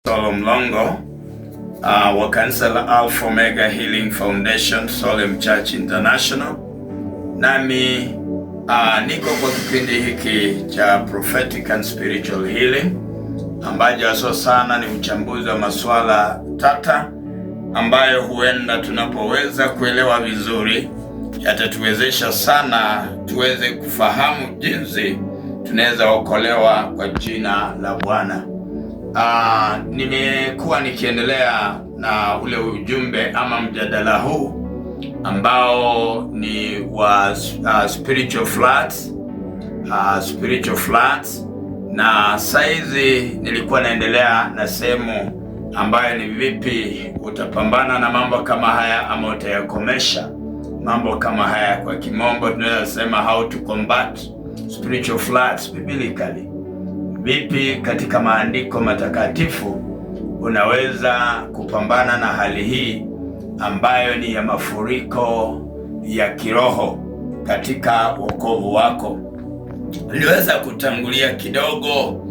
Solom Longo wa kanisa la Alpha Omega Healing Foundation Solem Church International. Nami niko kwa kipindi hiki cha Prophetic and Spiritual Healing ambacho sana ni uchambuzi wa masuala tata ambayo huenda tunapoweza kuelewa vizuri yatatuwezesha sana tuweze kufahamu jinsi tunaweza okolewa kwa jina la Bwana. Nimekuwa nikiendelea na ule ujumbe ama mjadala huu ambao ni wa spiritual floods, na saizi nilikuwa naendelea na sehemu ambayo ni vipi utapambana na mambo kama haya ama utayakomesha mambo kama haya. Kwa kimombo tunaweza sema how to combat spiritual floods biblically. Vipi katika maandiko matakatifu unaweza kupambana na hali hii ambayo ni ya mafuriko ya kiroho katika wokovu wako. Niliweza kutangulia kidogo,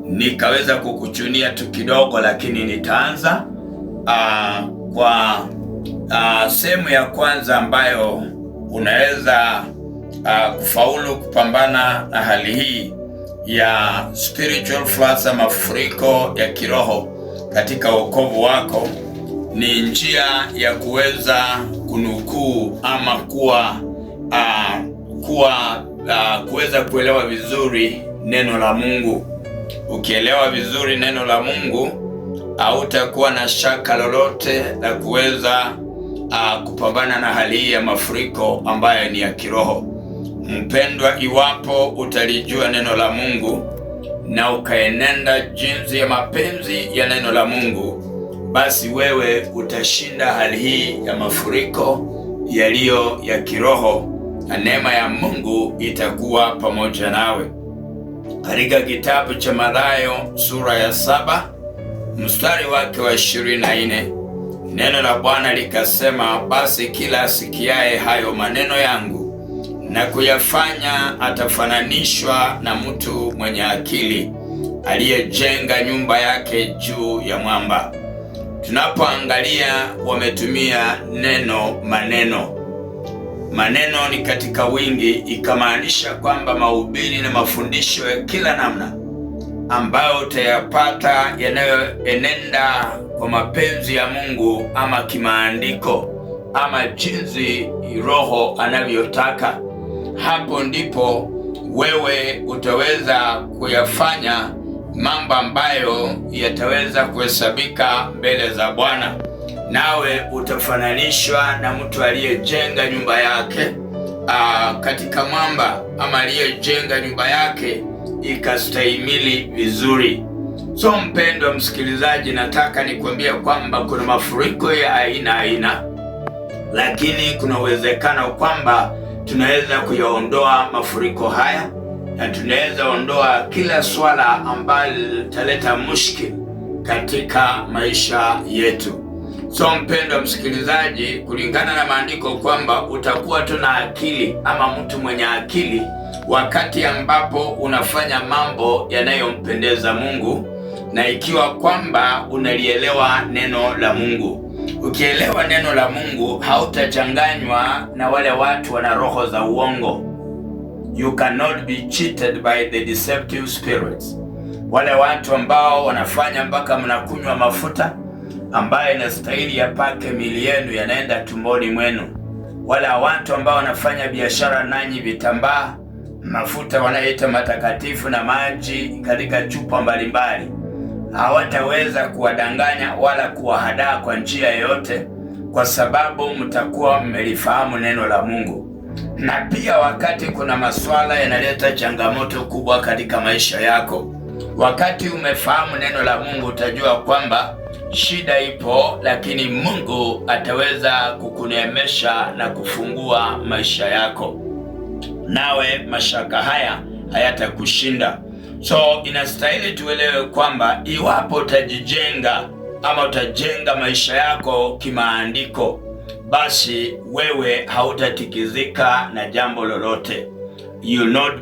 nikaweza kukuchunia tu kidogo, lakini nitaanza kwa sehemu ya kwanza ambayo unaweza kufaulu kupambana na hali hii ya spiritual floods, mafuriko ya kiroho katika wokovu wako. Ni njia ya kuweza kunukuu ama kuweza kuelewa vizuri neno la Mungu. Ukielewa vizuri neno la Mungu, hautakuwa na shaka lolote la kuweza kupambana na hali hii ya mafuriko ambayo ni ya kiroho. Mpendwa, iwapo utalijua neno la Mungu na ukaenenda jinsi ya mapenzi ya neno la Mungu, basi wewe utashinda hali hii ya mafuriko yaliyo ya kiroho, na neema ya Mungu itakuwa pamoja nawe. Katika kitabu cha Mathayo sura ya 7 mstari wake wa 24, neno la Bwana likasema, basi kila asikiaye hayo maneno yangu na kuyafanya atafananishwa na mtu mwenye akili aliyejenga nyumba yake juu ya mwamba. Tunapoangalia wametumia neno maneno ni katika wingi, ikamaanisha kwamba mahubiri na mafundisho ya kila namna ambayo utayapata yanayoenenda kwa mapenzi ya Mungu ama kimaandiko ama jinsi Roho anavyotaka. Hapo ndipo wewe utaweza kuyafanya mambo ambayo yataweza kuhesabika mbele za Bwana, nawe utafananishwa na mtu aliyejenga nyumba yake katika mwamba, ama aliyejenga nyumba yake ikastahimili vizuri. So mpendwa msikilizaji, nataka nikwambia kwamba kuna mafuriko ya aina, lakini kuna uwezekano kwamba tunaweza kuyaondoa mafuriko haya, na tunaweza ondoa kila swala ambalo litaleta mushkil katika maisha yetu. So mpendwa msikilizaji, kulingana na maandiko kwamba utakuwa tu na akili ama mtu mwenye akili wakati ambapo unafanya mambo yanayompendeza Mungu, na ikiwa kwamba unalielewa neno la Mungu. Ukielewa neno la Mungu, hautachanganywa na wale watu wana roho za uongo. You cannot be cheated by the deceptive spirits. Wale watu ambao wanafanya mpaka mnakunywa mafuta ambayo inastahili yapake mili yenu yanaenda tumboni mwenu. Wale watu ambao wanafanya biashara nanyi vitambaa, mafuta wanayoita matakatifu na maji katika chupa mbalimbali, hawataweza kuwadanganya wala kuwahadaa kwa njia yoyote, kwa sababu mtakuwa mmelifahamu neno la Mungu. Na pia wakati kuna masuala yanaleta changamoto kubwa katika maisha yako, wakati umefahamu neno la Mungu, utajua kwamba shida ipo, lakini Mungu ataweza kukuneemesha na kufungua maisha yako, nawe mashaka haya hayatakushinda. So inastahili tuelewe kwamba iwapo utajijenga ama utajenga maisha yako kimaandiko, basi wewe hautatikizika na jambo lolote. You'll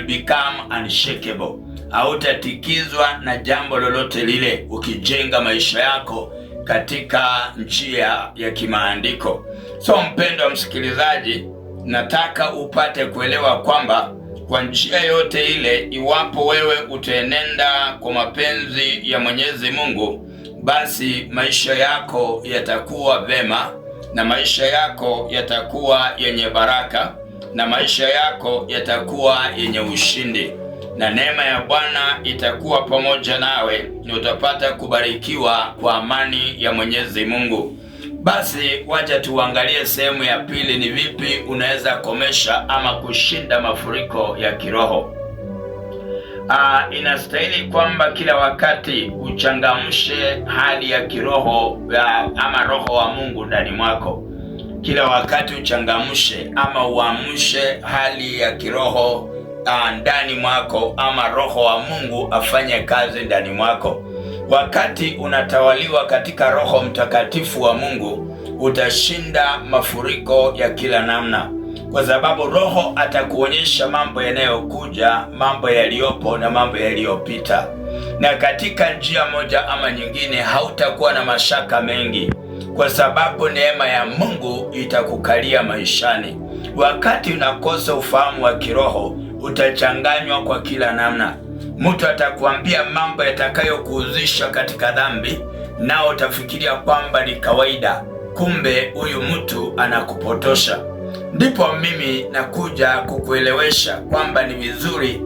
become unshakable. hautatikizwa na jambo lolote lile, ukijenga maisha yako katika njia ya kimaandiko. So mpendwa msikilizaji, nataka upate kuelewa kwamba kwa njia yote ile, iwapo wewe utaenenda kwa mapenzi ya Mwenyezi Mungu, basi maisha yako yatakuwa vema, na maisha yako yatakuwa yenye baraka, na maisha yako yatakuwa yenye ushindi, na neema ya Bwana itakuwa pamoja nawe, na utapata kubarikiwa kwa amani ya Mwenyezi Mungu. Basi wacha tuangalie sehemu ya pili, ni vipi unaweza komesha ama kushinda mafuriko ya kiroho. Inastahili kwamba kila wakati uchangamshe hali ya kiroho ama roho wa Mungu ndani mwako. Kila wakati uchangamshe ama uamshe hali ya kiroho ndani mwako, ama roho wa Mungu afanye kazi ndani mwako. Wakati unatawaliwa katika Roho Mtakatifu wa Mungu, utashinda mafuriko ya kila namna, kwa sababu Roho atakuonyesha mambo yanayokuja, mambo yaliyopo na mambo yaliyopita, na katika njia moja ama nyingine hautakuwa na mashaka mengi, kwa sababu neema ya Mungu itakukalia maishani. Wakati unakosa ufahamu wa kiroho, utachanganywa kwa kila namna. Mtu atakuambia mambo yatakayokuuzisha katika dhambi, nao utafikiria kwamba ni kawaida, kumbe huyu mtu anakupotosha. Ndipo mimi nakuja kukuelewesha kwamba ni vizuri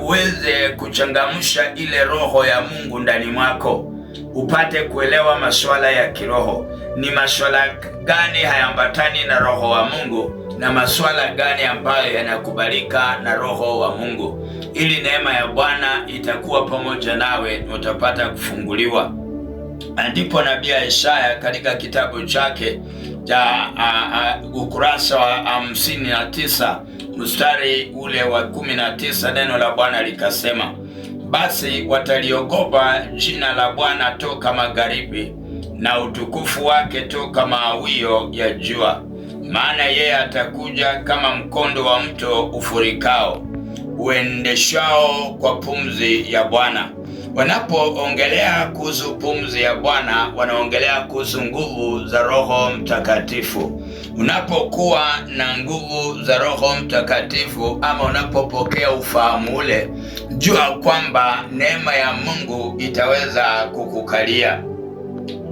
uweze kuchangamsha ile roho ya Mungu ndani mwako, upate kuelewa masuala ya kiroho. Ni masuala gani hayambatani na roho wa Mungu, na masuala gani ambayo yanakubalika na roho wa Mungu, ili neema ya Bwana itakuwa pamoja nawe na utapata kufunguliwa. Ndipo nabii Isaya katika kitabu chake cha ukurasa wa 59 mstari ule wa 19, neno la Bwana likasema, basi wataliogopa jina la Bwana toka magharibi, na utukufu wake toka mawio ya jua. Maana yeye atakuja kama mkondo wa mto ufurikao, uendeshao kwa pumzi ya Bwana. Wanapoongelea kuhusu pumzi ya Bwana, wanaongelea kuhusu nguvu za Roho Mtakatifu. Unapokuwa na nguvu za Roho Mtakatifu, ama unapopokea ufahamu ule, jua kwamba neema ya Mungu itaweza kukukalia,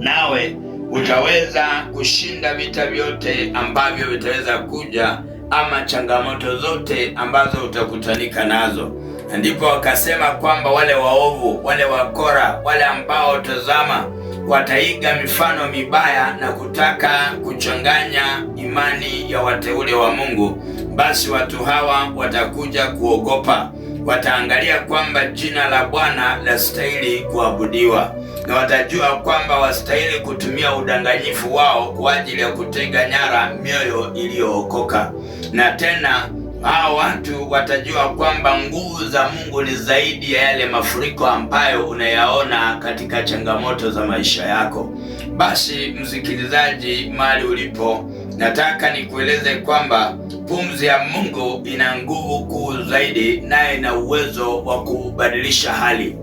nawe utaweza kushinda vita vyote ambavyo vitaweza kuja, ama changamoto zote ambazo utakutanika nazo. Ndipo wakasema kwamba wale waovu, wale wakora, wale ambao tazama wataiga mifano mibaya na kutaka kuchanganya imani ya wateule wa Mungu, basi watu hawa watakuja kuogopa. Wataangalia kwamba jina la Bwana lastahili kuabudiwa, na watajua kwamba wastahili kutumia udanganyifu wao kwa ajili ya kutega nyara mioyo iliyookoka. Na tena hao watu watajua kwamba nguvu za Mungu ni zaidi ya yale mafuriko ambayo unayaona katika changamoto za maisha yako. Basi msikilizaji, mahali ulipo, nataka nikueleze kwamba pumzi ya Mungu ina nguvu kuu zaidi, naye ina uwezo wa kubadilisha hali.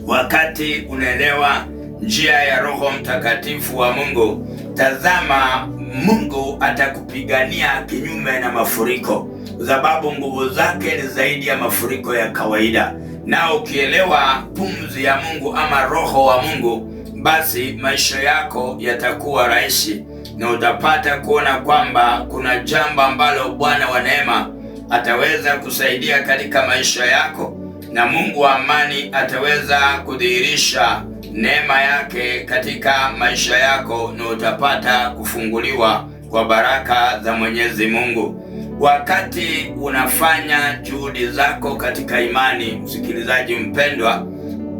Wakati unaelewa njia ya Roho Mtakatifu wa Mungu, tazama, Mungu atakupigania kinyume na mafuriko, sababu nguvu zake ni zaidi ya mafuriko ya kawaida. Na ukielewa pumzi ya Mungu ama Roho wa Mungu, basi maisha yako yatakuwa rahisi, na utapata kuona kwamba kuna jambo ambalo Bwana wa neema ataweza kusaidia katika maisha yako, na Mungu wa amani ataweza kudhihirisha neema yake katika maisha yako, na utapata kufunguliwa kwa baraka za Mwenyezi Mungu. Wakati unafanya juhudi zako katika imani, msikilizaji mpendwa,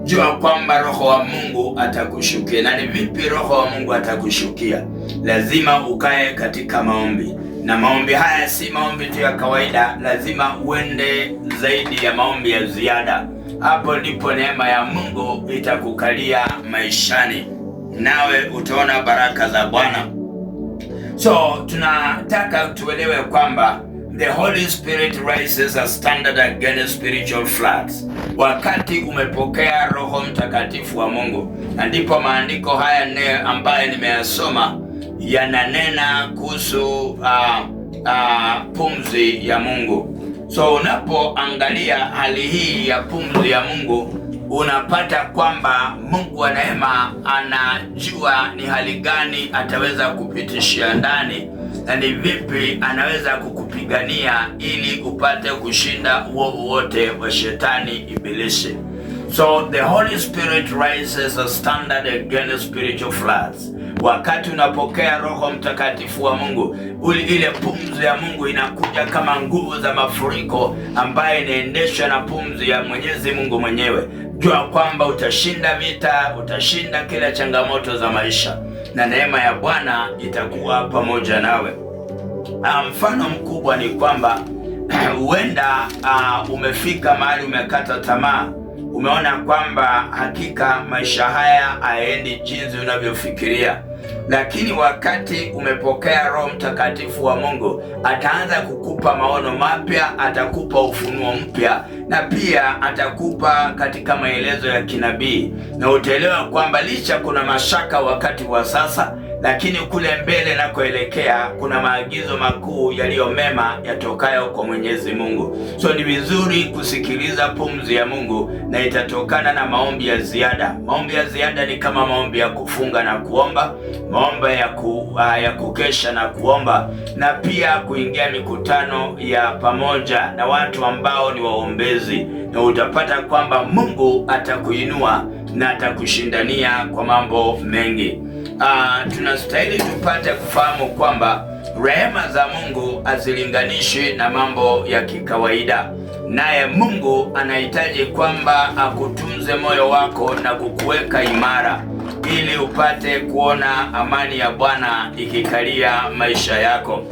jua kwamba Roho wa Mungu atakushukia. Na ni vipi Roho wa Mungu atakushukia? Lazima ukae katika maombi, na maombi haya si maombi tu ya kawaida, lazima uende zaidi ya maombi ya ziada. Hapo ndipo neema ya Mungu itakukalia maishani, nawe utaona baraka za Bwana. So tunataka tuelewe kwamba the Holy Spirit raises a standard against spiritual floods. Wakati umepokea Roho Mtakatifu wa Mungu, na ndipo maandiko haya ambaye nimeyasoma yananena kuhusu pumzi ya Mungu. So unapoangalia hali hii ya pumzi ya Mungu, unapata kwamba Mungu wa neema anajua ni hali gani ataweza kupitishia ndani na ni vipi anaweza kukupigania ili upate kushinda uovu wote wa shetani ibilisi. So the Holy Spirit raises a standard against spiritual floods. Wakati unapokea Roho Mtakatifu wa Mungu, ile pumzi ya Mungu inakuja kama nguvu za mafuriko ambaye inaendeshwa na pumzi ya Mwenyezi Mungu mwenyewe. Jua kwamba utashinda vita, utashinda kila changamoto za maisha, na neema ya Bwana itakuwa pamoja nawe. Mfano mkubwa ni kwamba huenda umefika mahali umekata tamaa. Umeona kwamba hakika maisha haya hayaendi jinsi unavyofikiria. Lakini wakati umepokea Roho Mtakatifu wa Mungu, ataanza kukupa maono mapya, atakupa ufunuo mpya, na pia atakupa katika maelezo ya kinabii, na utaelewa kwamba licha kuna mashaka wakati wa sasa, lakini kule mbele na kuelekea kuna maagizo makuu yaliyo mema yatokayo kwa Mwenyezi Mungu. So ni vizuri kusikiliza pumzi ya Mungu, na itatokana na maombi ya ziada. Maombi ya ziada ni kama maombi ya kufunga na kuomba, maombi ya kukesha na kuomba, na pia kuingia mikutano ya pamoja na watu ambao ni waombezi, na utapata kwamba Mungu atakuinua na atakushindania kwa mambo mengi. Tunastahili tupate kufahamu kwamba rehema za Mungu hazilinganishi na mambo ya kikawaida. Naye Mungu anahitaji kwamba akutunze moyo wako na kukuweka imara ili upate kuona amani ya Bwana ikikalia maisha yako.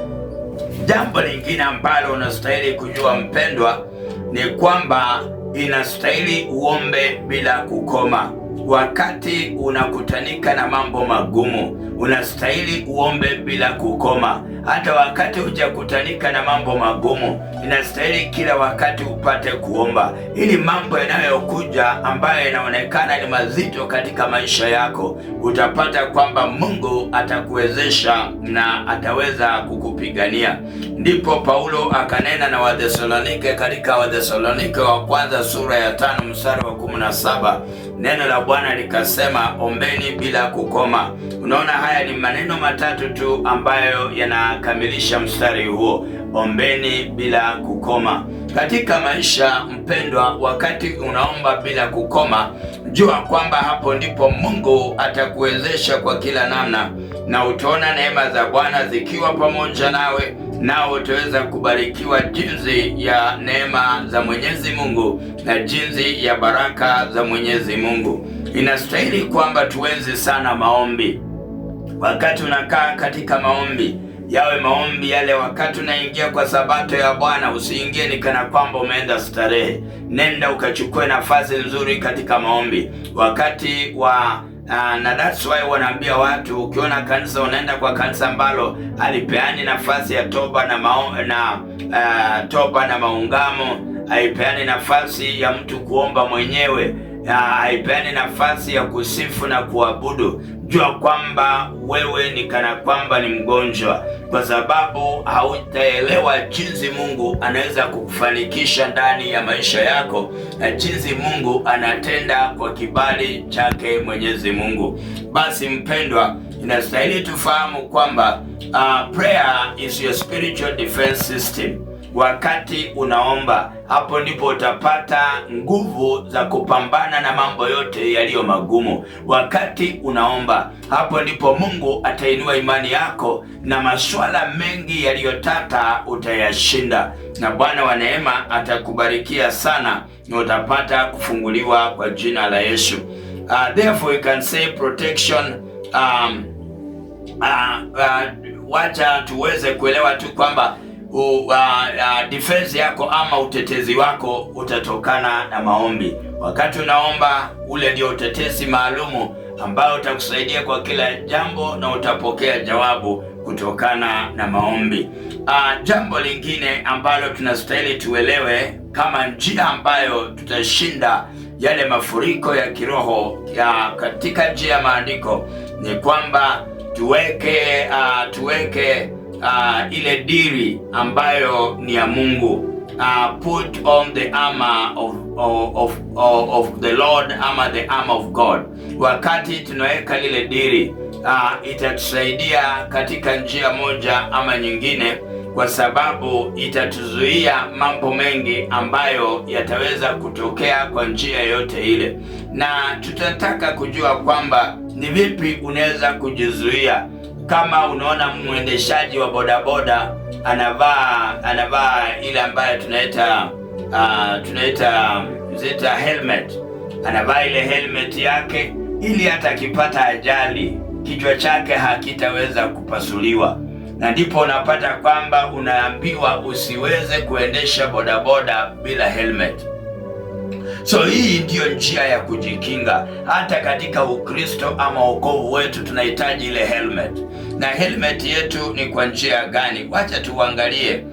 Jambo lingine ambalo unastahili kujua mpendwa, ni kwamba inastahili uombe bila kukoma. Wakati unakutanika na mambo magumu, unastahili uombe bila kukoma. Hata wakati hujakutanika na mambo magumu, inastahili kila wakati upate kuomba, ili mambo yanayokuja ambayo yanaonekana ni mazito katika maisha yako, utapata kwamba Mungu atakuwezesha na ataweza kukupigania. Ndipo Paulo akanena na Wathesalonike katika Wathesalonike wa kwanza sura ya 5 mstari wa 17. Neno la Bwana likasema, ombeni bila kukoma. Unaona, haya ni maneno matatu tu ambayo yanakamilisha mstari huo, ombeni bila kukoma. Katika maisha mpendwa, wakati unaomba bila kukoma, jua kwamba hapo ndipo Mungu atakuwezesha kwa kila namna, na utaona neema za Bwana zikiwa pamoja nawe, nao utaweza kubarikiwa jinsi ya neema za Mwenyezi Mungu na jinsi ya baraka za Mwenyezi Mungu. Inastahili kwamba tuenzi sana maombi. Wakati unakaa katika maombi, yawe maombi yale wakati unaingia kwa sabato ya Bwana, usiingie ni kana kwamba umeenda starehe. Nenda ukachukue nafasi nzuri katika maombi wakati wa na that's why wanaambia watu, ukiona kanisa unaenda kwa kanisa ambalo alipeani nafasi ya toba na maungamo, haipeani nafasi ya mtu kuomba mwenyewe, haipeani nafasi ya kusifu na kuabudu, jua kwamba wewe ni kana kwamba ni mgonjwa, kwa sababu hautaelewa jinsi Mungu anaweza kukufanikisha ndani ya maisha yako na jinsi Mungu anatenda kwa kibali chake Mwenyezi Mungu. Basi mpendwa, inastahili tufahamu kwamba prayer is your spiritual defense system. Wakati unaomba, hapo ndipo utapata nguvu za kupambana na mambo yote yaliyo magumu. Wakati unaomba, hapo ndipo Mungu atainua imani yako na masuala mengi yaliyotata utayashinda, na Bwana wa neema atakubarikia sana na utapata kufunguliwa kwa jina la Yesu. Therefore you can say protection. Wacha tuweze kuelewa tu kwamba defense yako ama utetezi wako utatokana na maombi. Wakati unaomba, ule ndio utetezi maalumu ambao utakusaidia kwa kila jambo na utapokea jawabu kutokana na maombi. Jambo lingine ambalo tunastahili tuelewe kama njia ambayo tutashinda yale mafuriko ya kiroho katika njia ya maandiko ni kwamba tuweke ile diri ambayo ni ya Mungu. Put on the armor of the Lord, the armor of God. Wakati tunaweka lile diri itatusaidia katika njia moja ama nyingine, kwa sababu itatuzuia mambo mengi ambayo yataweza kutokea kwa njia yote ile. Na tutataka kujua kwamba ni vipi unaweza kujizuia. Kama unaona mwendeshaji wa bodaboda anavaa ile ambayo tunaita helmet, anavaa ile helmet yake ili hata akipata ajali kichwa chake hakitaweza kupasuliwa. Na ndipo unapata kwamba unaambiwa usiweze kuendesha bodaboda bila helmet. So hii ndiyo njia ya kujikinga. Hata katika Ukristo ama wokovu wetu tunahitaji ile helmet. Na helmet yetu ni kwa njia gani? Wacha tuangalie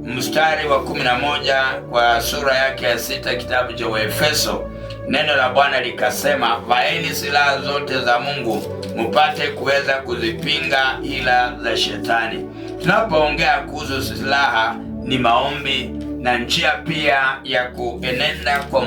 mstari wa 11 kwa sura yake ya 6 kitabu cha Waefeso. Neno la Bwana likasema, vaeni silaha zote za Mungu mupate kuweza kuzipinga ila za shetani. Tunapoongea kuhusu silaha ni maombi na njia pia ya kuenenda kwa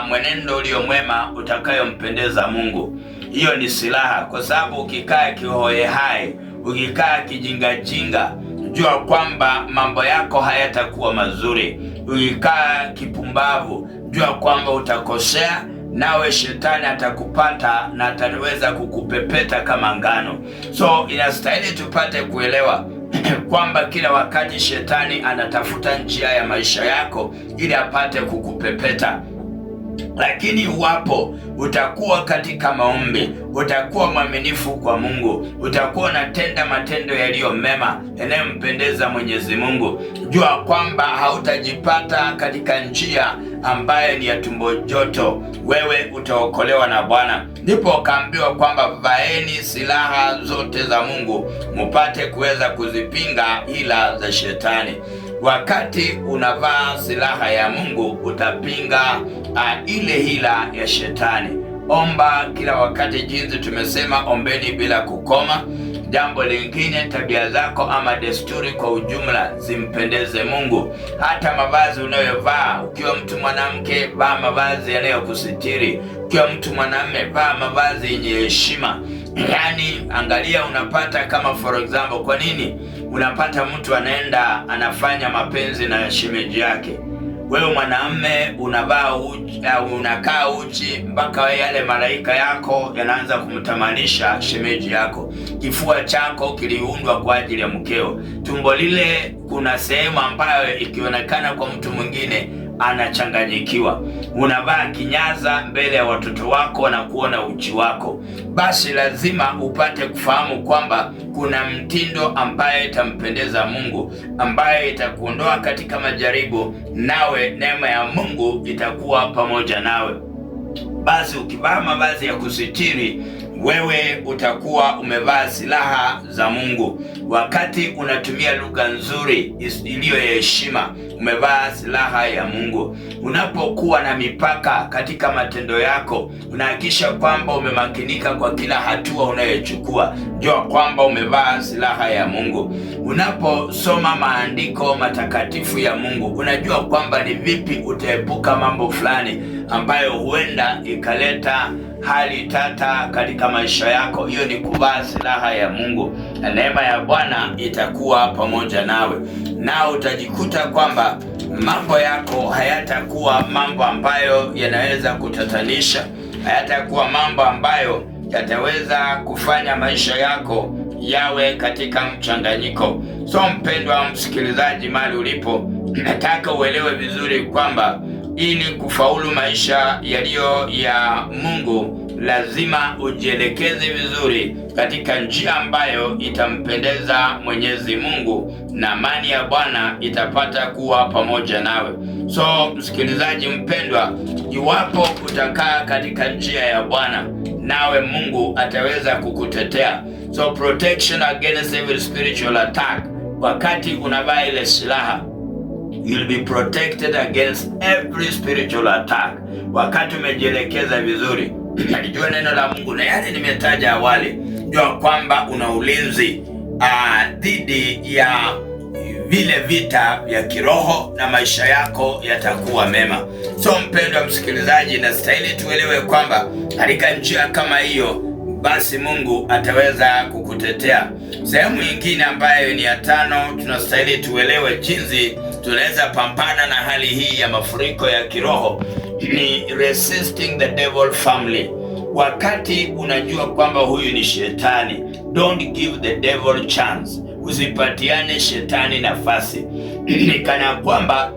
mwenendo ulio mwema utakayompendeza Mungu. Hiyo ni silaha, kwa sababu ukikaa kihoehai, ukikaa kijingajinga, jua kwamba mambo yako hayatakuwa mazuri. Ukikaa kipumbavu, jua kwamba utakosea, nawe shetani atakupata na ataweza kukupepeta kama ngano. So inastahili tupate kuelewa kwamba kila wakati shetani anatafuta njia ya maisha yako ili apate kukupepeta. Lakini iwapo utakuwa katika maombi, utakuwa mwaminifu kwa Mungu, utakuwa unatenda matendo yaliyo mema yanayompendeza Mwenyezi Mungu, jua kwamba hautajipata katika njia ambayo ni ya tumbo joto. Wewe utaokolewa na Bwana. Ndipo kaambiwa kwamba vaeni silaha zote za Mungu mupate kuweza kuzipinga ila za shetani. Wakati unavaa silaha ya Mungu utapinga ile hila ya shetani. Omba kila wakati, jinsi tumesema, ombeni bila kukoma. Jambo lingine, tabia zako ama desturi kwa ujumla zimpendeze Mungu. Hata mavazi unayovaa, ukiwa mtu mwanamke, vaa mavazi yanayokusitiri. Ukiwa mtu mwanamume, vaa mavazi yenye heshima. Yani angalia, unapata kama for example, kwa nini unapata mtu anaenda anafanya mapenzi na shemeji yake? Wewe mwanamume unavaa uchi, unakaa uchi mpaka yale malaika yako yanaanza kumtamanisha shemeji yako. Kifua chako kiliundwa kwa ajili ya mkeo. Tumbo lile kuna sehemu ambayo ikionekana kwa mtu mwingine anachanganyikiwa. Unavaa kinyaza mbele ya watoto wako na kuona uchi wako. Basi lazima upate kufahamu kwamba kuna mtindo ambaye itampendeza Mungu, ambaye itakuondoa katika majaribu, nawe neema ya Mungu itakuwa pamoja nawe. Basi ukivaa mavazi ya kusitiri, wewe utakuwa umevaa silaha za Mungu. Wakati unatumia lugha nzuri iliyo ya heshima, umevaa silaha ya Mungu. Unapokuwa na mipaka katika matendo yako, unahakikisha kwamba umemakinika kwa kila hatua unayochukua, jua kwamba umevaa silaha ya Mungu. Unaposoma maandiko matakatifu ya Mungu, unajua kwamba ni vipi utaepuka mambo fulani ambayo huenda ikaleta hali tata katika maisha yako. Hiyo ni kuvaa silaha ya Mungu, na neema ya Bwana itakuwa pamoja nawe. Nao utajikuta kwamba mambo yako hayatakuwa mambo ambayo yanaweza kutatanisha, hayatakuwa mambo ambayo yataweza kufanya maisha yako yawe katika mchanganyiko. So mpendwa msikilizaji, mahali ulipo, nataka uelewe vizuri kwamba ili kufaulu maisha yaliyo ya Mungu, lazima ujielekeze vizuri katika njia ambayo itampendeza Mwenyezi Mungu, na amani ya Bwana itapata kuwa pamoja nawe. So msikilizaji mpendwa, iwapo utakaa katika njia ya Bwana, nawe Mungu ataweza kukutetea. So protection against every spiritual attack. Wakati unavaa ile silaha, you'll be protected against every spiritual attack. Wakati umejielekeza vizuri, unajua neno la Mungu na yale nimetaja awali, jua kwamba una ulinzi dhidi ya vile vita vya kiroho na maisha yako yatakuwa mema. So mpendwa msikilizaji, na stahili tuelewe kwamba katika njia kama hiyo basi Mungu ataweza kukutetea. Sehemu nyingine ambayo ni ya 5, tunastahili tuelewe jinsi tunaweza pambana na hali hii ya mafuriko ya kiroho, ni resisting the devil family. Wakati unajua kwamba huyu ni shetani, don't give the devil chance. Usipatiane shetani nafasi. Ni kana kwamba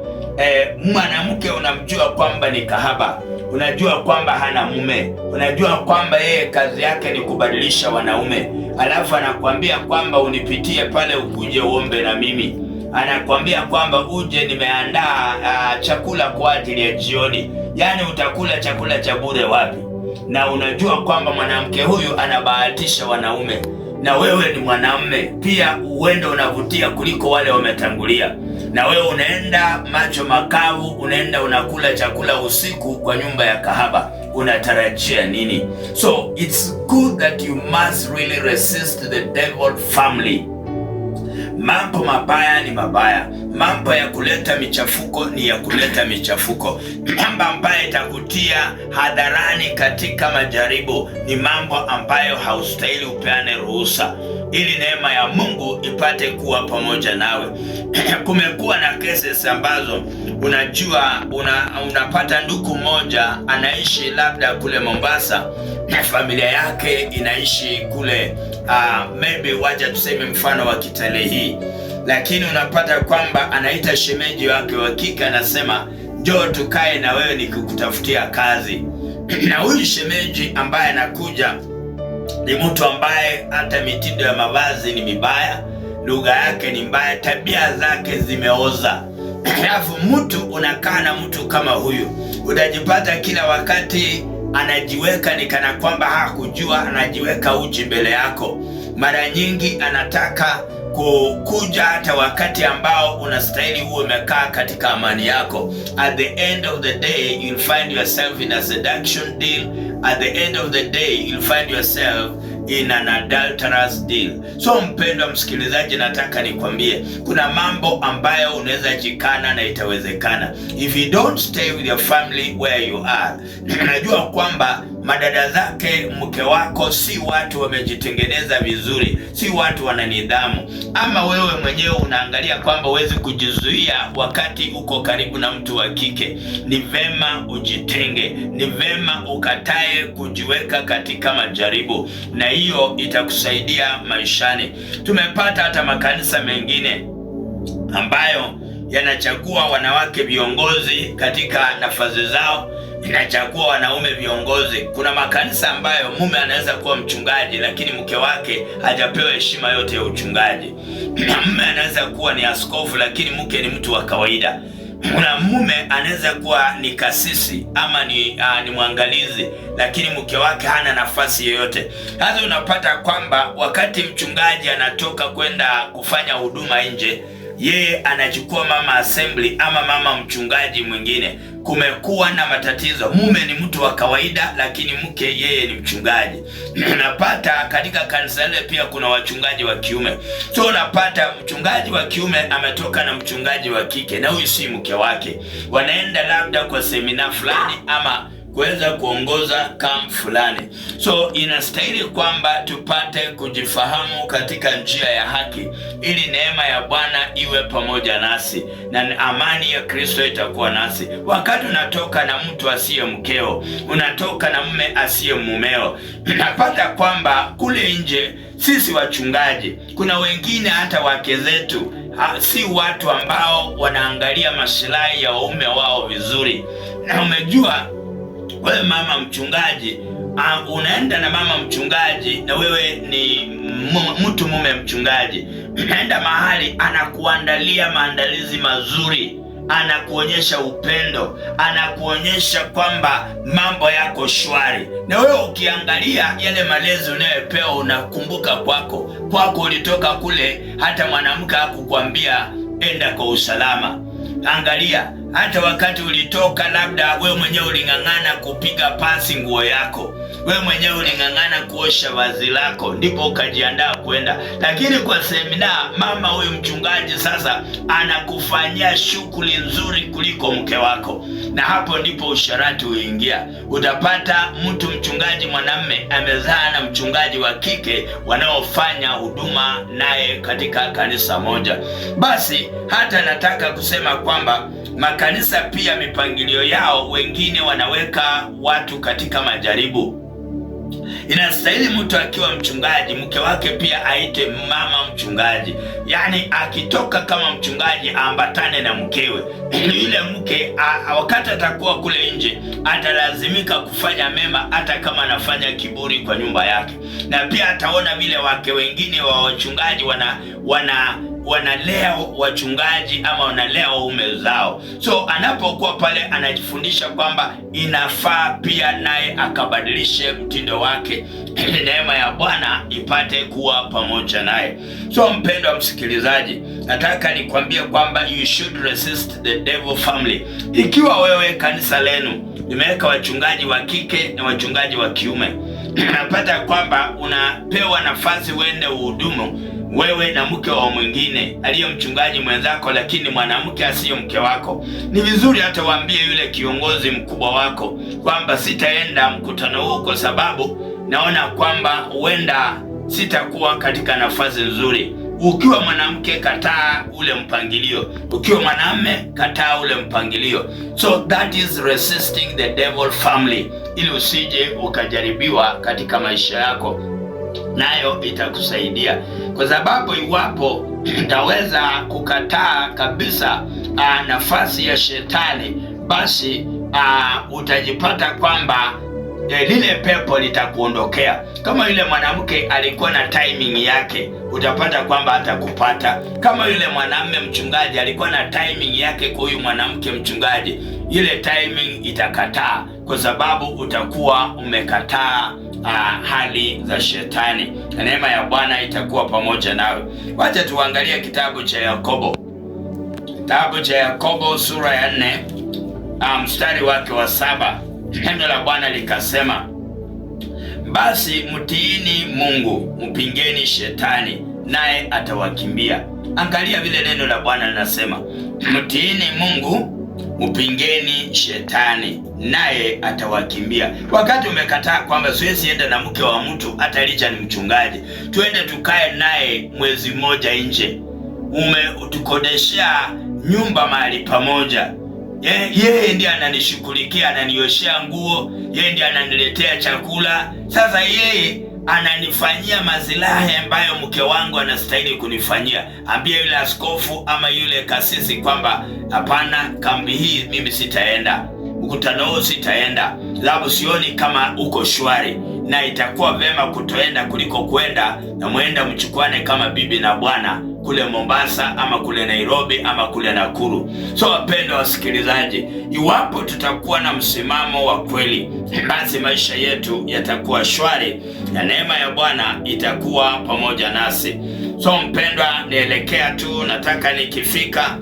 mwanamke unamjua kwamba ni kahaba, unajua kwamba hana mume, unajua kwamba yeye kazi yake ni kubadilisha wanaume, alafu anakuambia kwamba unipitie pale ukuje uombe na mimi. Anakuambia kwamba uje, nimeandaa chakula kwa ajili ya jioni. Yani utakula chakula cha bure wapi? Na unajua kwamba mwanamke huyu anabahatisha wanaume, na wewe ni mwanamume pia, uende unavutia kuliko wale wametangulia, na wewe unaenda macho makavu, unaenda unakula chakula usiku kwa nyumba ya kahaba. Unatarajia nini? So it's good that you must really resist the devil family. Mambo mabaya ni mabaya, mambo ya kuleta michafuko ni ya kuleta michafuko, mambo ambayo itakutia hadharani katika majaribu ni mambo ambayo haustahili upeane ruhusa, ili neema ya Mungu ipate kuwa pamoja nawe. Kumekuwa na cases ambazo unajua unapata ndugu mmoja anaishi labda kule Mombasa na familia yake inaishi kule maybe waja tuseme mfano wa Kitale hii, lakini unapata kwamba anaita shemeji wake wa kike, anasema njoo tukae na wewe nikikutafutia kazi. Na huyu shemeji ambaye anakuja ni mtu ambaye hata mitindo ya mavazi ni mibaya, lugha yake ni mbaya, tabia zake zimeoza. Alafu mtu unakaa na mtu kama huyu, utajipata kila wakati anajiweka ni kana kwamba hakujua, anajiweka uchi mbele yako. Mara nyingi anataka kukuja hata wakati ambao unastahili uwe umekaa katika amani yako. At the end of the day you'll find yourself in a seduction deal. At the end of the day you'll find yourself in an adulterous deal. So mpendwa msikilizaji, nataka nikwambie kuna mambo ambayo unaweza jikana na itawezekana if you don't stay with your family where you are. Najua kwamba madada zake mke wako si watu wamejitengeneza vizuri, si watu wana nidhamu, ama wewe mwenyewe unaangalia kwamba huwezi kujizuia wakati uko karibu na mtu wa kike. Ni vema ujitenge, ni vema ukatae kujiweka katika majaribu, na hiyo itakusaidia maishani. Tumepata hata makanisa mengine ambayo yanachagua wanawake viongozi katika nafasi zao, inachagua wanaume viongozi. Kuna makanisa ambayo mume anaweza kuwa mchungaji lakini mke wake hajapewa heshima yote ya uchungaji. Mume anaweza kuwa ni askofu lakini mke ni mtu wa kawaida. Kuna mume anaweza kuwa ni kasisi ama ni mwangalizi lakini mke wake hana nafasi yoyote. Hata unapata kwamba wakati mchungaji anatoka kwenda kufanya huduma nje, yeye anachukua mama assembly ama mama mchungaji mwingine. Kumekuwa na matatizo. Mume ni mtu wa kawaida lakini mke yeye ni mchungaji. Unapata katika kanisa ile pia kuna wachungaji wa kiume. So unapata mchungaji wa kiume ametoka na mchungaji wa kike, na huyu si mke wake. Wanaenda labda kwa semina fulani ama kuweza kuongoza camp fulani. So inastahili kwamba tupate kujifahamu katika njia ya haki, ili neema ya Bwana iwe pamoja nasi na amani ya Kristo itakuwa nasi. Wakati unatoka na mtu asiye mkeo, unatoka na mume asiye mumeo, unapata kwamba kule nje sisi wachungaji, kuna wengine hata wake zetu si watu ambao wanaangalia maslahi ya waume wao vizuri. Na umejua wewe mama mchungaji, unaenda na mama mchungaji na wewe ni mume mchungaji, unaenda mahali anakuandalia maandalizi mazuri anakuonyesha upendo, anakuonyesha kwamba mambo yako shwari. Na wewe ukiangalia yale malezi unayopewa, unakumbuka kwako ulitoka kule, hata mwanamke hakukwambia enda kwa usalama. Angalia, hata wakati ulitoka, labda wewe mwenyewe uling'ang'ana kupiga pasi nguo yako, wewe mwenyewe uling'ang'ana kuosha vazi lako, ndipo ukajiandaa kwenda. Lakini kwa semina, mama huyu mchungaji sasa anakufanyia shughuli nzuri kuliko mke wako, na hapo ndipo usharati huingia. Utapata mtu mchungaji mwanamume amezaa na mchungaji wa kike wanaofanya huduma naye katika kanisa moja. Basi hata nataka kusema kwamba makanisa pia mipangilio yao, wengine wanaweka watu katika majaribu. Inastahili mtu akiwa mchungaji, mke wake pia aite mama mchungaji. Yani akitoka kama mchungaji ambatane na mkewe. Yule mke wakati atakuwa kule nje atalazimika kufanya mema, hata kama anafanya kiburi kwa nyumba yake. Na pia ataona vile wake wengine wa wachungaji wanalea wachungaji ama wanalea waume zao. So anapokuwa pale anajifundisha kwamba inafaa pia naye akabadilishe mtindo wake, neema ya Bwana ipate kuwa pamoja naye. So mpendwa msikilizaji, nataka nikwambie kwamba you should resist the devil family. Ikiwa wewe kanisa lenu limeweka wachungaji wa kike na wachungaji wa kiume, unapata kwamba unapewa nafasi uende uhudumu wewe na mke wa mwingine aliye mchungaji mwenzako, lakini mwanamke asiyo mke wako. Ni vizuri hata waambie yule kiongozi mkubwa wako kwamba sitaenda mkutano huu kwa sababu naona kwamba huenda sitakuwa katika nafasi nzuri. Ukiwa mwanamke, kataa ule mpangilio. Ukiwa mwanamume, kataa ule mpangilio. So that is resisting the devil family, ili usije ukajaribiwa katika maisha yako, nayo itakusaidia. Kwa sababu iwapo utaweza kukataa kabisa nafasi ya shetani, basi utajipata kwamba lile pepo litakuondokea. Kama yule mwanamke alikuwa na timing yake, utapata kwamba atakupata. Kama yule mwanamume mchungaji alikuwa na timing yake kwa huyu mwanamke mchungaji, ile timing itakataa, kwa sababu utakuwa umekataa hali za shetani, na neema ya Bwana itakuwa pamoja nawe. Wacha tuangalie kitabu cha Yakobo. Kitabu cha Yakobo sura ya 4 mstari wake wa 7. Neno la Bwana likasema, basi mtiini Mungu, mpingeni shetani, naye atawakimbia. Angalia vile neno la Bwana linasema, mtiini Mungu, mpingeni shetani, naye atawakimbia. Wakati umekataa kwamba siwezi enda na mke wa mtu hata licha ni mchungaji, tuende tukae naye mwezi mmoja nje, umetukodeshea nyumba mahali pamoja, yeye ndiye ananishughulikia, ananioshea nguo, yeye ndiye ananiletea chakula. Sasa yeye ananifanyia mazilahi ambayo mke wangu anastahili kunifanyia. Ambia yule askofu ama yule kasisi kwamba hapana, kambi hii mimi sitaenda, mkutano huu sitaenda, sababu sioni kama uko shwari, na itakuwa vema kutoenda kuliko kwenda na mwenda mchukwane kama bibi na bwana kule Mombasa ama kule Nairobi ama kule Nakuru. So wapendwa wasikilizaji, iwapo tutakuwa na msimamo wa kweli, basi maisha yetu yatakuwa shwari na neema ya Bwana itakuwa pamoja nasi. So mpendwa, nielekea tu, nataka nikifika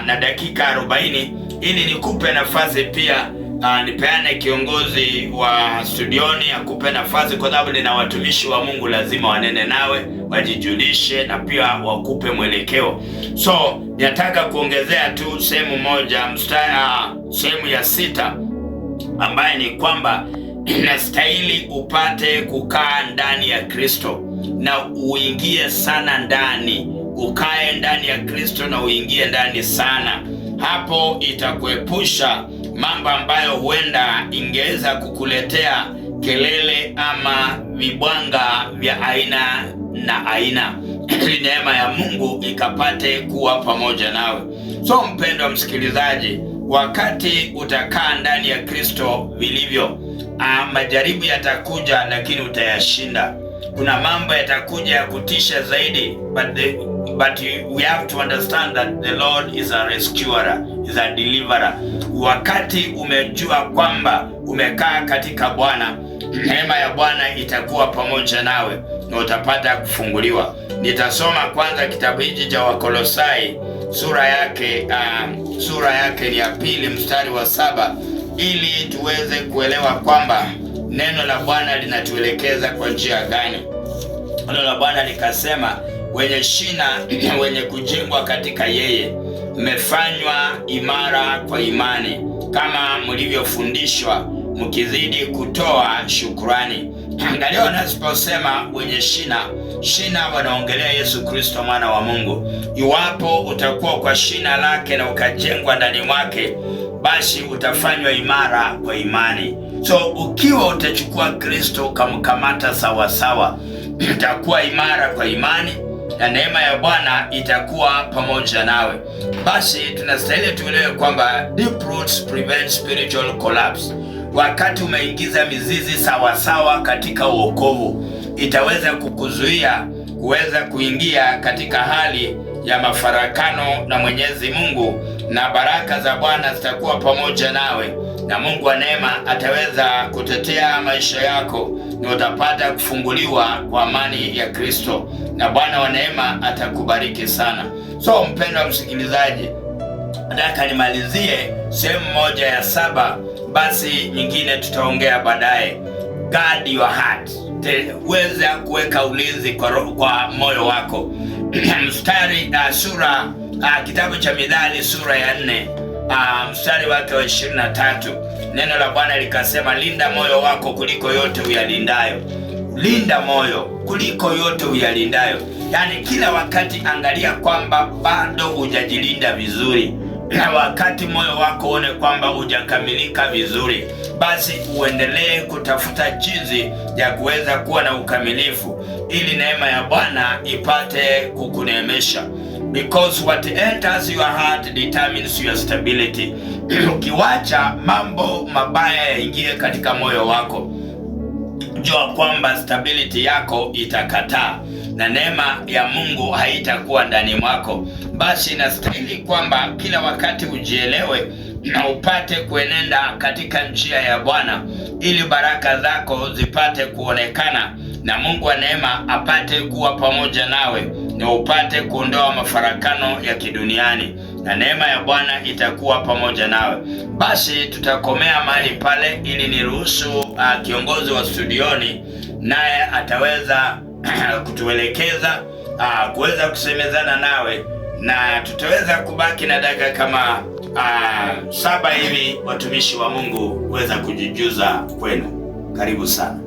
na dakika 40 ili nikupe nafasi pia nipeane kiongozi wa studioni akupe nafasi, kwa sababu nina watumishi wa Mungu lazima wanene nawe, wajijulishe na pia wakupe mwelekeo. So nataka kuongezea tu sehemu moja, sehemu ya 6, ambaye ni kwamba inastahili upate kukaa ndani ya Kristo na uingie sana ndani. Ukae ndani ya Kristo na uingie ndani sana. Hapo itakuepusha mambo ambayo huenda ingeweza kukuletea kelele ama vibwanga vya aina na aina, ili neema ya Mungu ikapate kuwa pamoja nawe. So mpendwa msikilizaji, wakati utakaa ndani ya Kristo vilivyo, majaribu yatakuja lakini utayashinda. Kuna mambo yatakuja ya kutisha zaidi, but but we have to understand that the Lord is a rescuer, is a deliverer. Wakati umejua kwamba umekaa katika Bwana, neema ya Bwana itakuwa pamoja nawe na utapata kufunguliwa. Nitasoma kwanza kitabu hiki cha Wakolosai sura yake ni ya 2 mstari wa 7 ili tuweze kuelewa kwamba neno la Bwana linatuelekeza kwa njia gani. Neno la Bwana likasema, wenye shina wenye kujengwa katika yeye, mmefanywa imara kwa imani, kama mlivyofundishwa, mkizidi kutoa shukrani. Angalia wanaposema wenye shina wanaongelea Yesu Kristo mwana wa Mungu. Iwapo utakuwa kwa shina lake na ukajengwa ndani mwake, basi utafanywa imara kwa imani. So ukiwa utachukua Kristo ukamkamata sawa sawa, utakuwa imara kwa imani na neema ya Bwana itakuwa pamoja nawe. Basi tunastahili tuelewe kwamba deep roots prevent spiritual collapse. Wakati umeingiza mizizi sawa sawa katika wokovu, itaweza kukuzuia kuweza kuingia katika hali ya mafarakano na Mwenyezi Mungu, na baraka za Bwana zitakuwa pamoja nawe, na Mungu wa neema ataweza kutetea maisha yako na utapata kufunguliwa kwa amani ya Kristo, na Bwana wa neema atakubariki sana. So mpendwa msikilizaji, nataka nimalizie sehemu moja ya 7, basi nyingine tutaongea baadaye. Guard your heart. Weza kuweka ulinzi kwa moyo wako. Kitabu cha Mithali sura ya 4 mstari wake wa 23, neno la Bwana likasema, linda moyo wako kuliko yote uyalindayo. Linda moyo kuliko yote uyalindayo. Yani kila wakati angalia kwamba bado hujajilinda vizuri, na wakati moyo wako uone kwamba hujakamilika vizuri, basi uendelee kutafuta jinsi ya kuweza kuwa na ukamilifu, ili neema ya Bwana ipate kukuneemesha. Because what enters your heart determines your stability. Ukiwacha mambo mabaya yaingie katika moyo wako, jua kwamba stability yako itakataa na neema ya Mungu haitakuwa ndani mwako. Basi inastahili kwamba kila wakati ujielewe na upate kuenenda katika njia ya Bwana, ili baraka zako zipate kuonekana na Mungu wa neema apate kuwa pamoja nawe, na upate kuondoa mafarakano ya kiduniani, na neema ya Bwana itakuwa pamoja nawe. Basi tutakomea mahali pale, ili niruhusu kiongozi wa studioni naye ataweza kutuelekeza kuweza kusemezana nawe, na tutaweza kubaki na dakika kama 7 hivi, watumishi wa Mungu kuweza kujijuza kwenu. Karibu sana.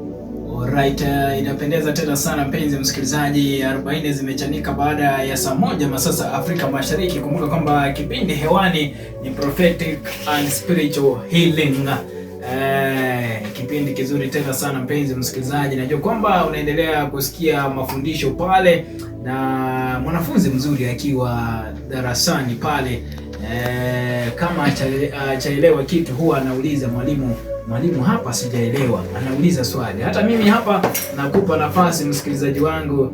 Alright, inapendeza tena sana mpenzi msikilizaji. 40 zimechanika baada ya saa 1 masaa Afrika Mashariki. Kumbuka kwamba kipindi hewani ni Prophetic and Spiritual Healing. Kipindi kizuri tena sana mpenzi msikilizaji. Najua kwamba unaendelea kusikia mafundisho pale na mwanafunzi mzuri akiwa darasani pale. Kama chaelewa kitu huwa anauliza mwalimu hapa sijaelewa, anauliza swali. Hata mimi hapa nakupa nafasi msikilizaji wangu,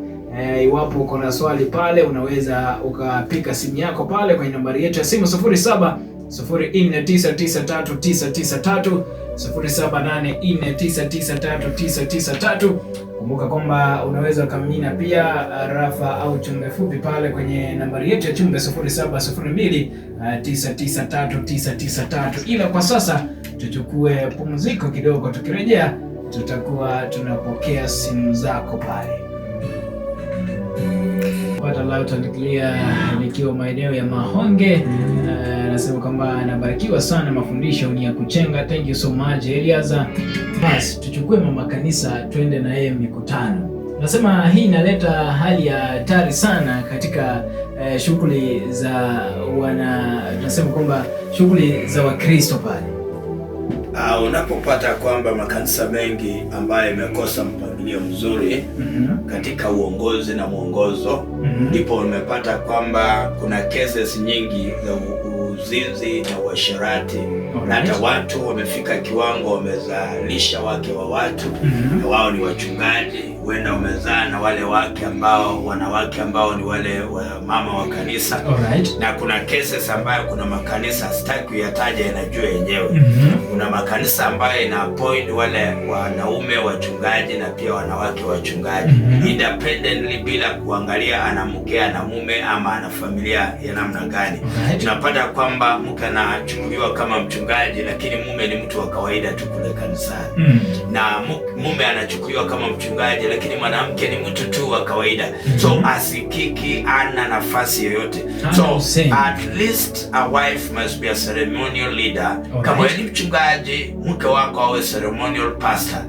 iwapo uko na swali pale, unaweza ukapika simu yako pale kwenye nambari yetu ya simu 0704993993 0784993993. Kumbuka kwamba unaweza kamina pia rafa au chumbe fupi pale kwenye nambari yetu ya chumbe 0702993993. Ila kwa sasa tuchukue pumziko kidogo, tukirejea tutakuwa tunapokea simu zako pale. Pata loud and clear nikiwa maeneo ya Mahonge. Nasema kwamba anabarikiwa sana, mafundisho ni ya kuchenga. Thank you so much Eliaza. Basi tuchukue mama kanisa twende na yeye mikutano. Nasema hii inaleta hali ya hatari sana katika shughuli za nasema kwamba shughuli za Wakristo pale. Unapopata kwamba makanisa mengi ambayo yamekosa mpangilio mzuri katika uongozi na mwongozo, ndipo umepata kwamba kuna cases nyingi za uzinzi na uasherati. Na hata watu wamefika kiwango wamezalisha wake wa watu, na wao ni wachungaji, huenda umezaa na wale wanawake ambao ni wale mama wa kanisa. Alright. Na kuna cases ambayo kuna makanisa sitaki kuyataja, yanajua yenyewe. Kuna makanisa ambayo ina appoint wale wanaume wachungaji na pia wanawake wachungaji independently, bila kuangalia ana mke ana mume ama ana familia ya namna gani. Tunapata kwamba mke anachukuliwa kama mchungaji, lakini mume ni mtu wa kawaida tu kule kanisani. Na mume anachukuliwa kama mchungaji, lakini mwanamke ni mtu tu wa kawaida. So asikiki, ana nafasi yoyote. So at least a wife must be a ceremonial leader. Kama ni mchungaji, mke wako awe ceremonial pastor,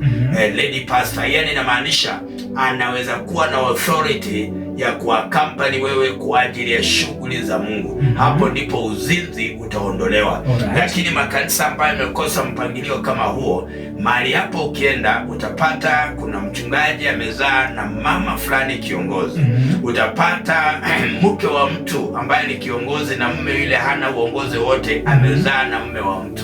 lady pastor. Yani inamaanisha anaweza kuwa na authority ya kuaccompany wewe kwa ajili ya shughuli za Mungu. Hapo ndipo uzinzi utaondolewa. Lakini makanisa ambayo yamekosa mpangilio kama huo, mahali hapo ukienda utapata kuna mchungaji amezaa na mama fulani kiongozi. Utapata mke wa mtu ambaye ni kiongozi na mume yule hana uongozi wote, amezaa na mume wa mtu.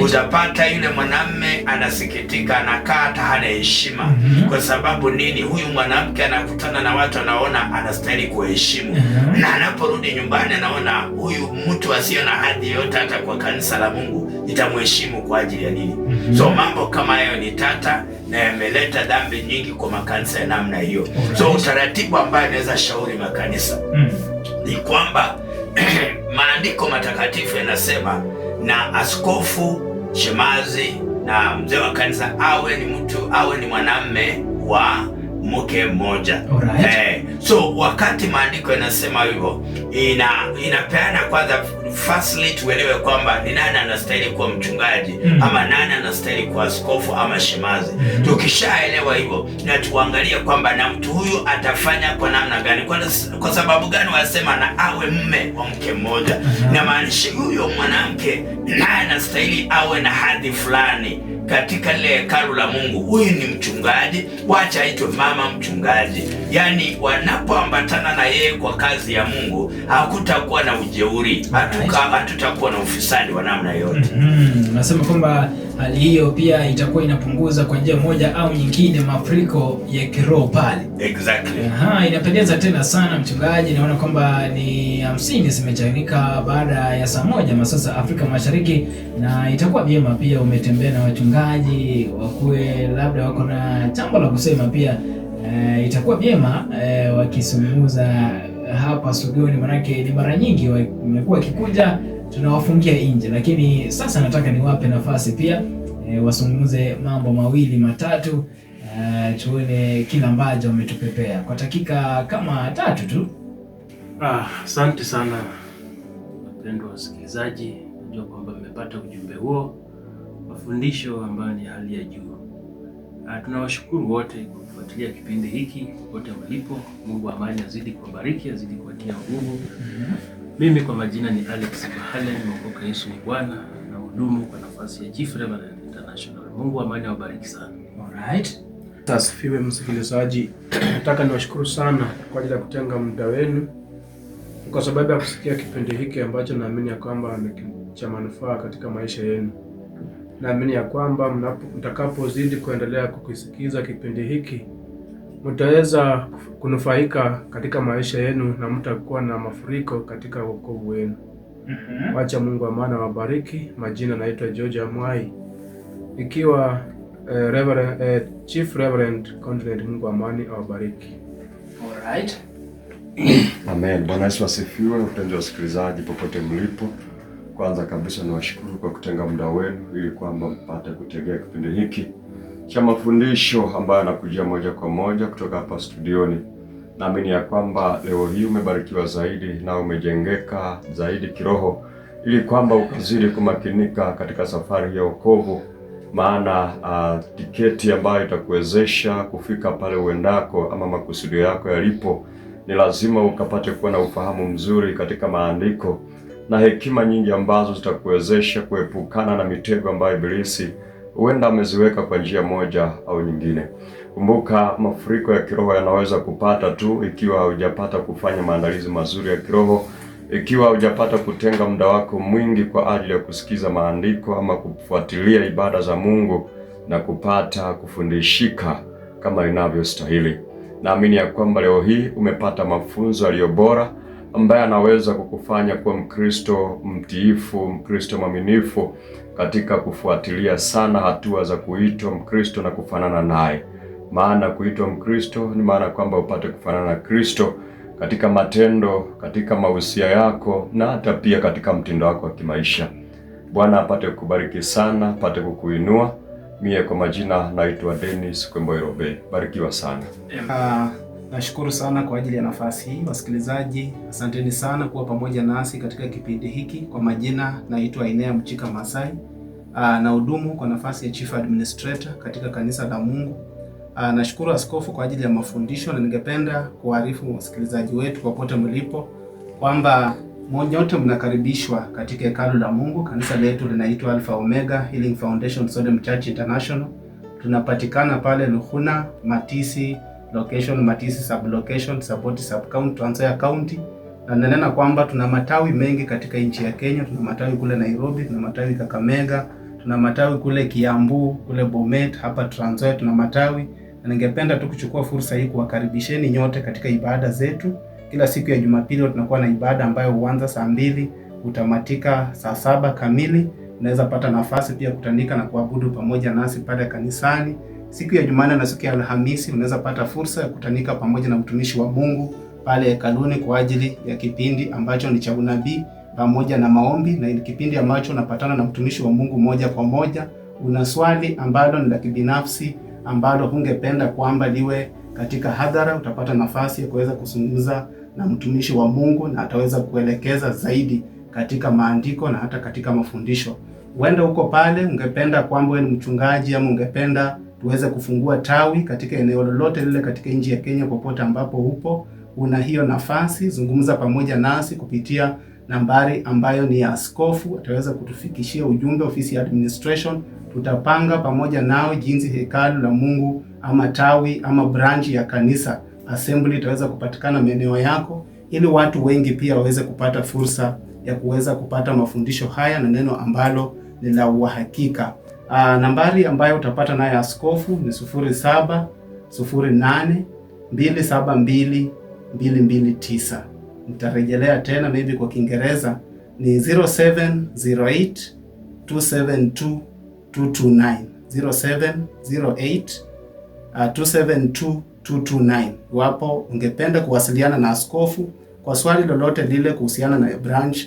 Utapata yule mwanamume anasikitika, anakaa hata hana heshima. Kwa sababu nini? Huyu mwanamke anakutana na watu anaona anastahili kuheshimu, na anaporudi nyumbani anaona huyu mtu asiye na hadhi yote hata kwa kanisa la Mungu nitamheshimu kwa ajili ya nini? So mambo kama hayo ni tata na yameleta dhambi nyingi kwa makanisa ya namna hiyo. So utaratibu ambayo naweza shauri makanisa ni kwamba maandiko matakatifu yanasema na askofu, shemazi na mzee wa kanisa awe ni mwanamume wa mke mmoja. So wakati maandiko yanasema hivyo, inapeana kwanza firstly tuelewe kwamba ni nani anastahili kuwa mchungaji ama nani anastahili kuwa askofu ama shemazi. Tukishaelewa hivyo, na tuangalie kwamba na mtu huyu atafanya kwa namna gani. Kwa sababu gani wasema na awe mume wa mke mmoja? Na maanisha huyo mwanamke naye anastahili awe na hadhi fulani katika lile hekalu la Mungu. Huyu ni mchungaji, wacha aitwe mama mchungaji. Yani wanapoambatana na yeye kwa kazi ya Mungu, hakutakuwa na ujeuri, hatutakuwa na ufisadi wa namna yote. Nasema kwamba hali hiyo pia itakuwa inapunguza kwa njia moja au nyingine mafuriko ya kiroho pale. Exactly. Inapendeza tena sana mchungaji. Naona kwamba ni 50 zimechanika baada ya saa 1 masaa Afrika Mashariki, na itakuwa vyema pia umetembea na wachungaji wakuwe labda wako na jambo la kusema pia. Itakuwa vyema wakisumuza hapa studioni, manake ni mara nyingi wamekuwa kikuja tunawafungia nje, lakini sasa nataka niwape nafasi pia wasumuze mambo mawili matatu, tuone kila ambacho wametupepea kwa dakika kama 3 tu. Asante sana wapendwa wasikilizaji, najua kwamba mmepata ujumbe huo, mafundisho ambayo ni hali ya juu. Tunawashukuru wote kwa kufuatilia kipindi hiki wote mlipo. Mungu amani azidi kubariki, azidi kuwatia nguvu. Mimi kwa majina ni Alex Bahalen, mwokoka Yesu ni Bwana, na hudumu kwa nafasi ya Chief Reverend International. Mungu amani awabariki sana. Alright. Asifiwe msikilizaji. Nataka niwashukuru sana kwa ajili ya kutenga muda wenu kwa sababu ya kusikia kipindi hiki ambacho naamini ya kwamba ni cha manufaa katika maisha yenu. Naamini ya kwamba mtakapozidi kuendelea kukisikiza kipindi hiki, mtaweza kunufaika katika maisha yenu na mtakuwa na mafuriko katika wokovu wenu. Wacha Mungu amana wabariki. Majina naitwa George Amwai, ikiwa Chief Reverend Continent. Mungu amani awabariki. Alright. Amen. Bwana Yesu asifiwe. Wapendwa wasikilizaji popote mlipo, kwanza kabisa niwashukuru kwa kutenga muda wenu ili kwamba mpate kutegea kipindi hiki cha mafundisho ambayo yanakujia moja kwa moja kutoka hapa studioni. Naamini ya kwamba leo hii umebarikiwa zaidi na umejengeka zaidi kiroho, ili kwamba ukazidi kumakinika katika safari ya wokovu. Maana tiketi ambayo itakuwezesha kufika pale uendako ama makusudio yako yalipo, ni lazima ukapate kuwa na ufahamu mzuri katika maandiko na hekima nyingi ambazo zitakuwezesha kuepukana na mitego ambayo Ibilisi huenda ameziweka kwa njia moja au nyingine. Kumbuka, mafuriko ya kiroho yanaweza kupata tu ikiwa hujapata kufanya maandalizi mazuri ya kiroho, ikiwa hujapata kutenga muda wako mwingi kwa ajili ya kusikiza maandiko ama kufuatilia ibada za Mungu na kupata kufundishika kama inavyostahili. Naamini ya kwamba leo hii umepata mafunzo yaliyo bora ambaye anaweza kukufanya kuwa Mkristo mtiifu, Mkristo mwaminifu katika kufuatilia sana hatua za kuitwa Mkristo na kufanana naye. Maana kuitwa Mkristo ni maana kwamba upate kufanana na Kristo katika matendo, katika mahusia yako na hata pia katika mtindo wako wa kimaisha. Bwana apate kukubariki sana, apate kukuinua. Mie kwa majina naitwa Dennis Kwemboirobe. Barikiwa sana. Nashukuru sana kwa ajili ya nafasi hii. Wasikilizaji, asanteni sana kuwa pamoja nasi katika kipindi hiki. Kwa majina naitwa Inea Mchika Masai. Na hudumu kwa nafasi ya Chief Administrator katika kanisa la Mungu. Nashukuru askofu kwa ajili ya mafundisho, na ningependa kuarifu wasikilizaji wetu popote mlipo kwamba nyote mnakaribishwa katika hekalu la Mungu. Kanisa letu linaitwa Alpha Omega Healing Foundation Sodom Church International. Tunapatikana pale Luhuna, Matisi location, Matisi sublocation, Saboti subcounty, Trans Nzoia County. Na nanena kwamba tuna matawi mengi katika nchi ya Kenya. Tuna matawi kule Nairobi, tuna matawi Kakamega, tuna matawi kule Kiambu, kule Bomet, hapa Trans Nzoia tuna matawi. Na ningependa tu kuchukua fursa hii kuwakaribisheni nyote katika ibada zetu. Kila siku ya Jumapili tunakuwa na ibada ambayo huanza saa 2 utamatika saa 7 kamili. Unaweza pata nafasi pia kutanika na kuabudu pamoja nasi pale kanisani. Siku ya Jumanne na siku ya Alhamisi unaweza pata fursa ya kutanika pamoja na mtumishi wa Mungu pale hekaluni kwa ajili ya kipindi ambacho ni cha unabii pamoja na maombi, na ni kipindi ambacho unapatana na mtumishi wa Mungu moja kwa moja. Una swali ambalo ni la kibinafsi ambalo hungependa kwamba liwe katika hadhara, utapata nafasi ya kuweza kuzungumza na mtumishi wa Mungu na ataweza kuelekeza zaidi katika maandiko na hata katika mafundisho. Uenda huko pale ungependa kwamba wewe ni mchungaji ama ungependa tuweze kufungua tawi katika eneo lolote lile katika nchi ya Kenya, popote ambapo upo, una hiyo nafasi, zungumza pamoja nasi kupitia nambari ambayo ni ya askofu. Ataweza kutufikishia ujumbe ofisi ya administration. Tutapanga pamoja nao jinsi hekalu la Mungu ama tawi ama branch ya kanisa assembly itaweza kupatikana maeneo yako, ili watu wengi pia waweze kupata fursa ya kuweza kupata mafundisho haya na neno ambalo ni la uhakika. Nambari ambayo utapata nayo askofu ni 0708272229. Nitarejelea tena maybe kwa Kiingereza ni 0708272229. 0708272229. Iwapo ungependa kuwasiliana na askofu kwa swali lolote lile kuhusiana na branch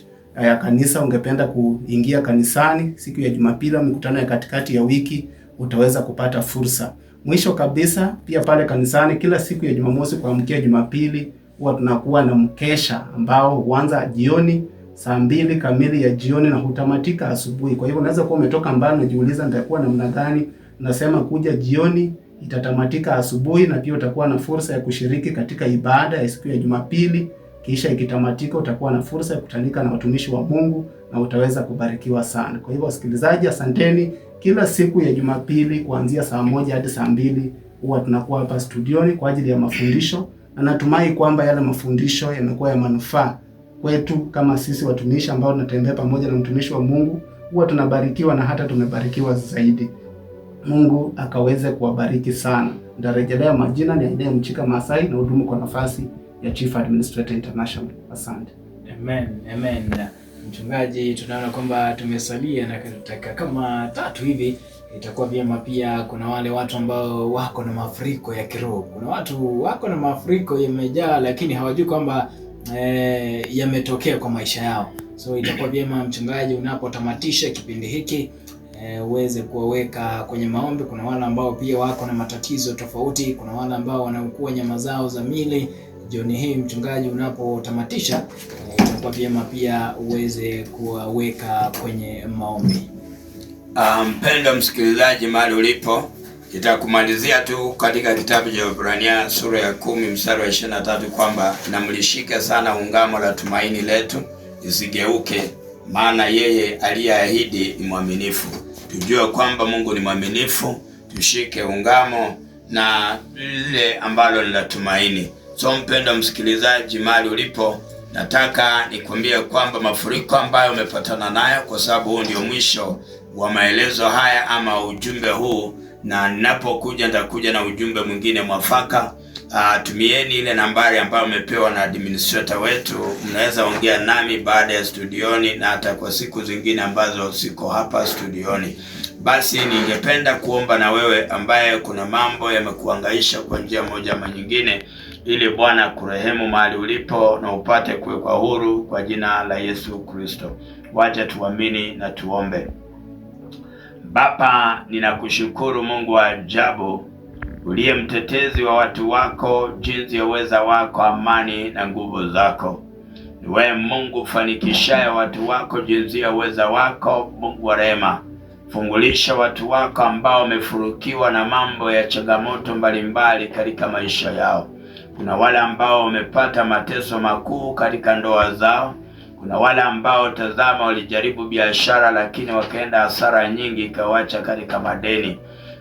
ya kanisa, ungependa kuingia kanisani siku ya Jumapili, mikutano ya katikati ya wiki, utaweza kupata fursa. Mwisho kabisa, pia pale kanisani kila siku ya Jumamosi kuamkia Jumapili huwa tunakuwa na mkesha ambao huanza jioni saa 2 kamili ya jioni na hutamatika asubuhi. Kwa hivyo unaweza kuwa umetoka mbali unajiuliza nitakuwa namna gani? Nasema kuja jioni, itatamatika asubuhi, na pia utakuwa na fursa ya kushiriki katika ibada ya siku ya Jumapili. Kisha ikitamatika utakuwa na fursa ya kutanika na watumishi wa Mungu na utaweza kubarikiwa sana. Kwa hivyo wasikilizaji, asanteni. Kila siku ya Jumapili kuanzia saa 1 hadi saa 2 huwa tunakuwa hapa studioni kwa ajili ya mafundisho, na natumai kwamba yale mafundisho yamekuwa ya manufaa kwetu kama sisi watumishi ambao tunatembea pamoja na mtumishi wa Mungu. Huwa tunabarikiwa na hata tumebarikiwa zaidi. Mungu akaweze kuwabariki sana. Nitarejelea majina ni Inea Mchika Masai na hudumu kwa nafasi ya Chief Administrator International. Asante. Amen, amen. Mchungaji, tunaona kwamba tumesalia na dakika kama 3 hivi. Itakuwa vyema pia, kuna wale watu ambao wako na mafuriko ya kiroho. Kuna watu wako na mafuriko yamejaa, lakini hawajui kwamba yametokea kwa maisha yao. So itakuwa vyema mchungaji, unapotamatisha kipindi hiki uweze kuwaweka kwenye maombi. Kuna wale ambao pia wako na matatizo tofauti, kuna wale ambao wanaugua nyama zao za mili. Jioni hii mchungaji, unapotamatisha itakuwa vyema pia uweze kuwaweka kwenye maombi. Mpendwa msikilizaji, mahali ulipo, nitakumalizia tu katika kitabu cha Waebrania sura ya 10 mstari wa 23 kwamba namlishike sana ungamo la tumaini letu isigeuke, maana yeye aliyeahidi ni mwaminifu. Tujue kwamba Mungu ni mwaminifu, tushike ungamo na lile ambalo ni la tumaini. So mpendwa msikilizaji, mahali ulipo, nataka nikwambie kwamba mafuriko ambayo umepatana nayo, kwa sababu huu ndio mwisho wa maelezo haya ama ujumbe huu, na ninapokuja nitakuja na ujumbe mwingine mwafaka. Tumieni ile nambari ambayo umepewa na administrator wetu. Mnaweza ongea nami baada ya studioni na hata kwa siku zingine ambazo siko hapa studioni. Basi ningependa kuomba na wewe ambaye kuna mambo yamekuhangaisha kwa njia moja ama nyingine, ili Bwana kurehemu mahali ulipo na upate kuwekwa huru kwa jina la Yesu Kristo. Wacha tuamini na tuombe. Baba, ninakushukuru Mungu wa ajabu, uliye mtetezi wa watu wako, jinsi ya uweza wako, amani na nguvu zako. Ni wewe Mungu fanikishaye watu wako jinsi ya uweza wako. Mungu wa rehema, fungulisha watu wako ambao wamefurukiwa na mambo ya changamoto mbalimbali katika maisha yao. Kuna wale ambao wamepata mateso makuu katika ndoa zao. Kuna wale ambao tazama, walijaribu biashara lakini wakaenda hasara nyingi ikawacha katika madeni.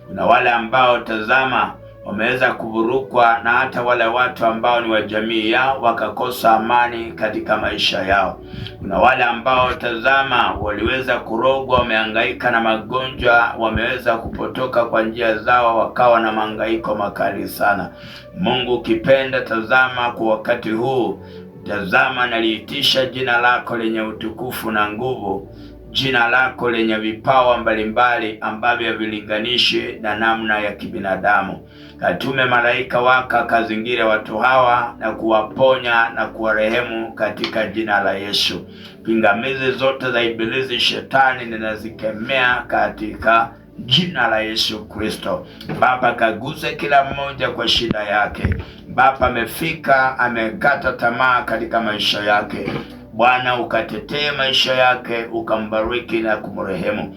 Kuna wale ambao tazama, wameweza kuvurukwa na hata wale watu ambao ni wa jamii yao wakakosa amani katika maisha yao. Kuna wale ambao tazama, waliweza kurogwa, wamehangaika na magonjwa, wameweza kupotoka kwa njia zao, wakawa na mahangaiko makali sana. Mungu ukipenda, tazama kwa wakati huu, tazama naliitisha jina lako lenye utukufu na nguvu, jina lako lenye vipawa mbalimbali ambavyo havilinganishi na namna ya kibinadamu. Katume malaika wako kazingire watu hawa na kuwaponya na kuwarehemu katika jina la Yesu. Pingamizi zote za ibilisi shetani ninazikemea katika jina la Yesu Kristo. Baba, kaguze kila mmoja kwa shida yake. Baba, amefika amekata tamaa katika maisha yake. Bwana, ukatetee maisha yake, ukambariki na kumrehemu.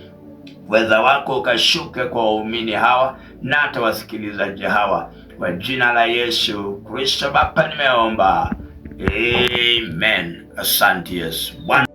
Uweza wako ukashuke kwa waumini hawa na hata wasikilizaji hawa, kwa jina la Yesu Kristo Baba nimeomba, amen. Asante Yesu. Bwana